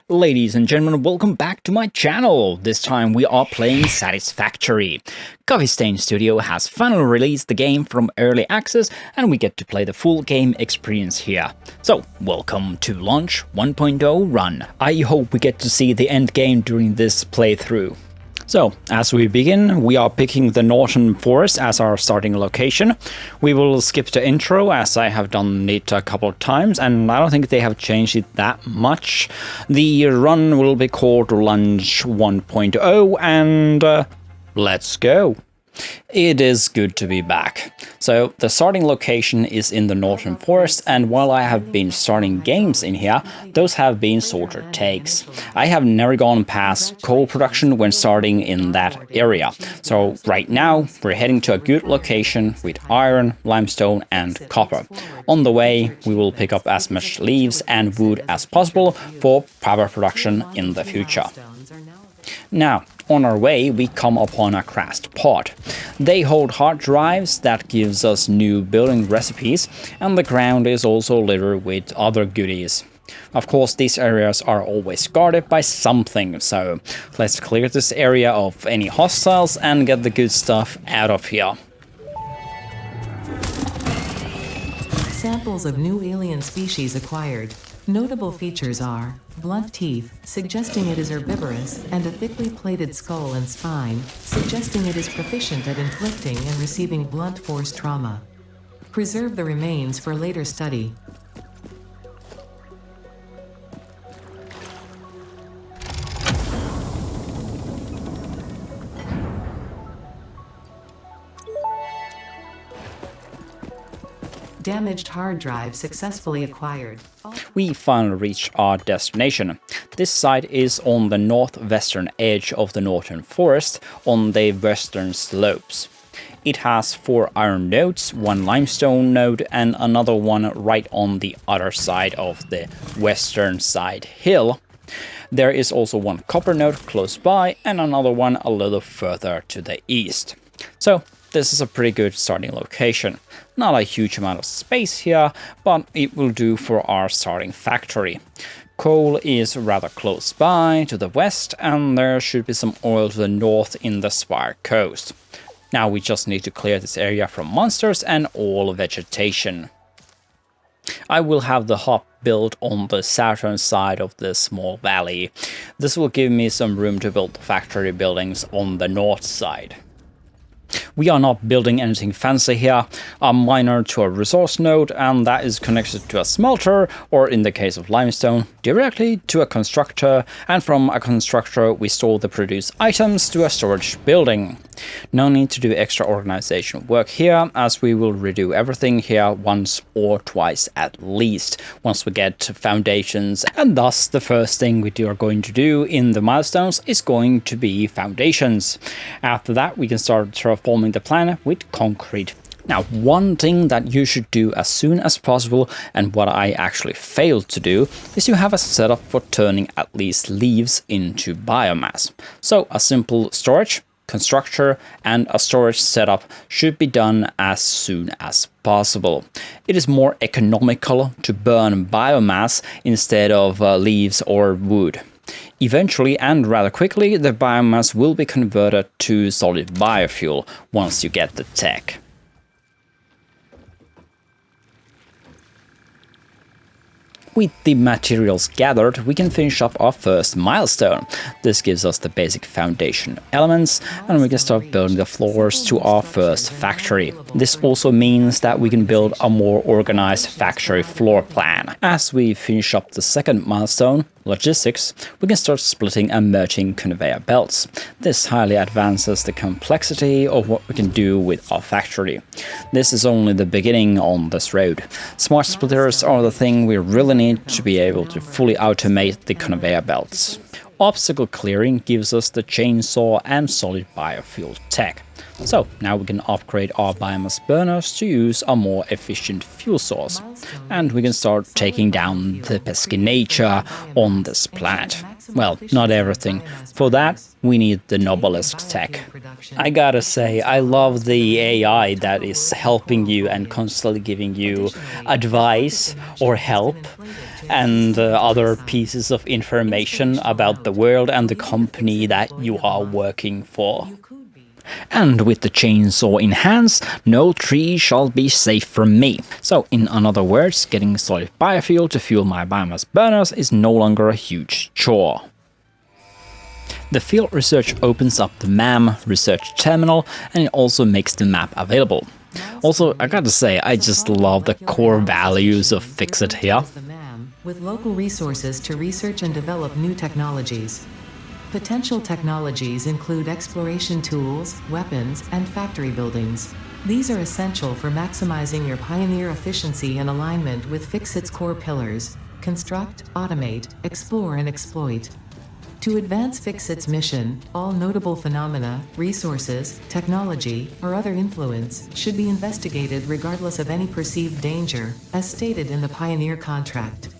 Ladies and gentlemen, welcome back to my channel. This time we are playing Satisfactory. Coffee Stain Studio has finally released the game from early access and we get to play the full game experience here. So, welcome to Launch 1.0 Run. I hope we get to see the end game during this playthrough. So, as we begin, we are picking the Northern Forest as our starting location. We will skip the intro as I have done it a couple of times and I don't think they have changed it that much. The run will be called Launch 1.0 and let's go. It is good to be back. So the starting location is in the Northern Forest, and while I have been starting games in here, those have been shorter takes. I have never gone past coal production when starting in that area. So right now we're heading to a good location with iron, limestone and copper. On the way we will pick up as much leaves and wood as possible for power production in the future. Now, on our way, we come upon a crashed pod. They hold hard drives that gives us new building recipes, and the ground is also littered with other goodies. Of course, these areas are always guarded by something, so let's clear this area of any hostiles and get the good stuff out of here. Samples of new alien species acquired. Notable features are blunt teeth, suggesting it is herbivorous, and a thickly plated skull and spine, suggesting it is proficient at inflicting and receiving blunt force trauma. Preserve the remains for later study. Damaged hard drive successfully acquired. We finally reached our destination. This site is on the northwestern edge of the Northern Forest on the western slopes. It has 4 iron nodes, 1 limestone node and another one right on the other side of the western side hill. There is also 1 copper node close by and another one a little further to the east. So this is a pretty good starting location. Not a huge amount of space here, but it will do for our starting factory. Coal is rather close by to the west, and there should be some oil to the north in the Spire coast. Now we just need to clear this area from monsters and all vegetation. I will have the hub built on the southern side of this small valley. This will give me some room to build the factory buildings on the north side. We are not building anything fancy here, a miner to a resource node, and that is connected to a smelter, or in the case of limestone, directly to a constructor, and from a constructor we store the produced items to a storage building. No need to do extra organization work here, as we will redo everything here once or twice at least, once we get foundations, and thus the first thing we are going to do in the milestones is going to be foundations. After that we can start terraforming the planet with concrete. Now, one thing that you should do as soon as possible, and what I actually failed to do, is you have a setup for turning at least leaves into biomass. So a simple storage, constructor and a storage setup should be done as soon as possible. It is more economical to burn biomass instead of leaves or wood. Eventually and rather quickly the biomass will be converted to solid biofuel once you get the tech. With the materials gathered, we can finish up our first milestone. This gives us the basic foundation elements, and we can start building the floors to our first factory. This also means that we can build a more organized factory floor plan. As we finish up the second milestone, logistics, we can start splitting and merging conveyor belts. This highly advances the complexity of what we can do with our factory. This is only the beginning on this road. Smart splitters are the thing we really need to be able to fully automate the conveyor belts. Obstacle clearing gives us the chainsaw and solid biofuel tech. So now we can upgrade our biomass burners to use a more efficient fuel source. And we can start taking down the pesky nature on this planet. Well, not everything. For that, we need the Noblest tech. I gotta say, I love the AI that is helping you and constantly giving you advice or help. and other pieces of information about the world and the company that you are working for. And with the chainsaw in hands, no tree shall be safe from me. So in other words, getting solid biofuel to fuel my biomass burners is no longer a huge chore. The field research opens up the MAM research terminal, and it also makes the map available. Also, I gotta say, I just love the core values of Fix-It here. With local resources to research and develop new technologies. Potential technologies include exploration tools, weapons, and factory buildings. These are essential for maximizing your Pioneer efficiency and alignment with Fix-It's core pillars: construct, automate, explore, and exploit. To advance Fix-It's mission, all notable phenomena, resources, technology, or other influence should be investigated regardless of any perceived danger, as stated in the Pioneer contract.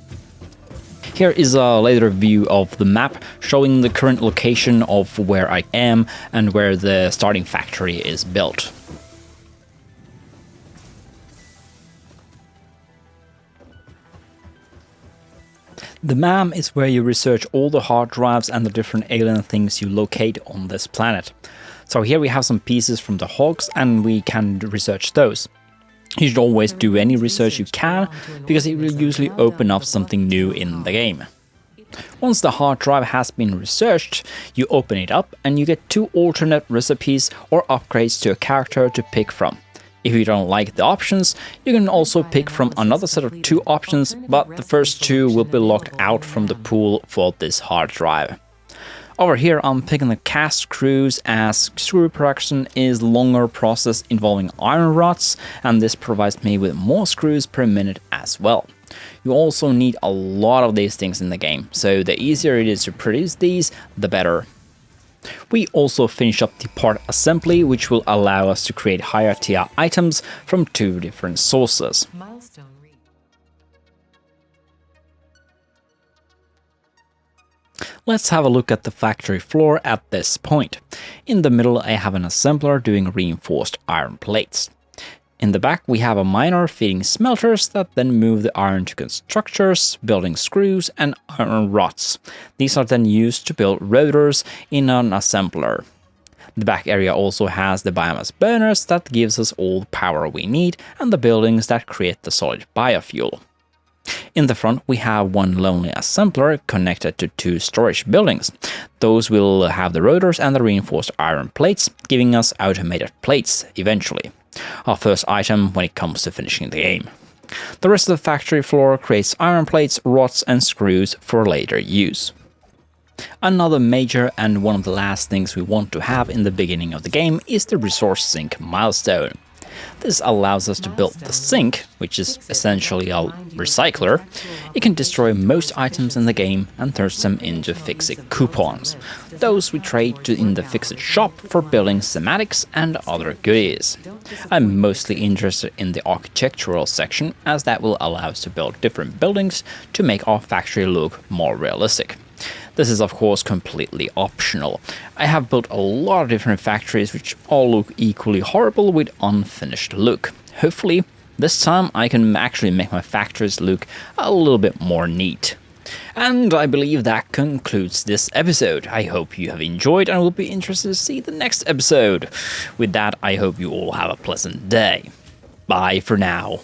Here is a later view of the map showing the current location of where I am and where the starting factory is built. The MAM is where you research all the hard drives and the different alien things you locate on this planet. So here we have some pieces from the hogs and we can research those. You should always do any research you can, because it will usually open up something new in the game. Once the hard drive has been researched, you open it up and you get 2 alternate recipes or upgrades to a character to pick from. If you don't like the options, you can also pick from another set of 2 options, but the first 2 will be locked out from the pool for this hard drive. Over here I'm picking the cast screws, as screw production is a longer process involving iron rods, and this provides me with more screws per minute as well. You also need a lot of these things in the game, so the easier it is to produce these, the better. We also finish up the part assembly, which will allow us to create higher tier items from 2 different sources. Let's have a look at the factory floor at this point. In the middle I have an assembler doing reinforced iron plates. In the back we have a miner feeding smelters that then move the iron to structures, building screws and iron rods. These are then used to build rotors in an assembler. The back area also has the biomass burners that gives us all the power we need, and the buildings that create the solid biofuel. In the front we have one lonely assembler connected to 2 storage buildings. Those will have the rotors and the reinforced iron plates, giving us automated plates eventually. Our first item when it comes to finishing the game. The rest of the factory floor creates iron plates, rods and screws for later use. Another major and one of the last things we want to have in the beginning of the game is the resource sink milestone. This allows us to build the sink, which is essentially a recycler. It can destroy most items in the game and turns them into Fix-It coupons. Those we trade in the Fix-It shop for building schematics and other goodies. I'm mostly interested in the architectural section, as that will allow us to build different buildings to make our factory look more realistic. This is of course completely optional. I have built a lot of different factories which all look equally horrible with unfinished look. Hopefully this time I can actually make my factories look a little bit more neat. And I believe that concludes this episode. I hope you have enjoyed and will be interested to see the next episode. With that, I hope you all have a pleasant day. Bye for now.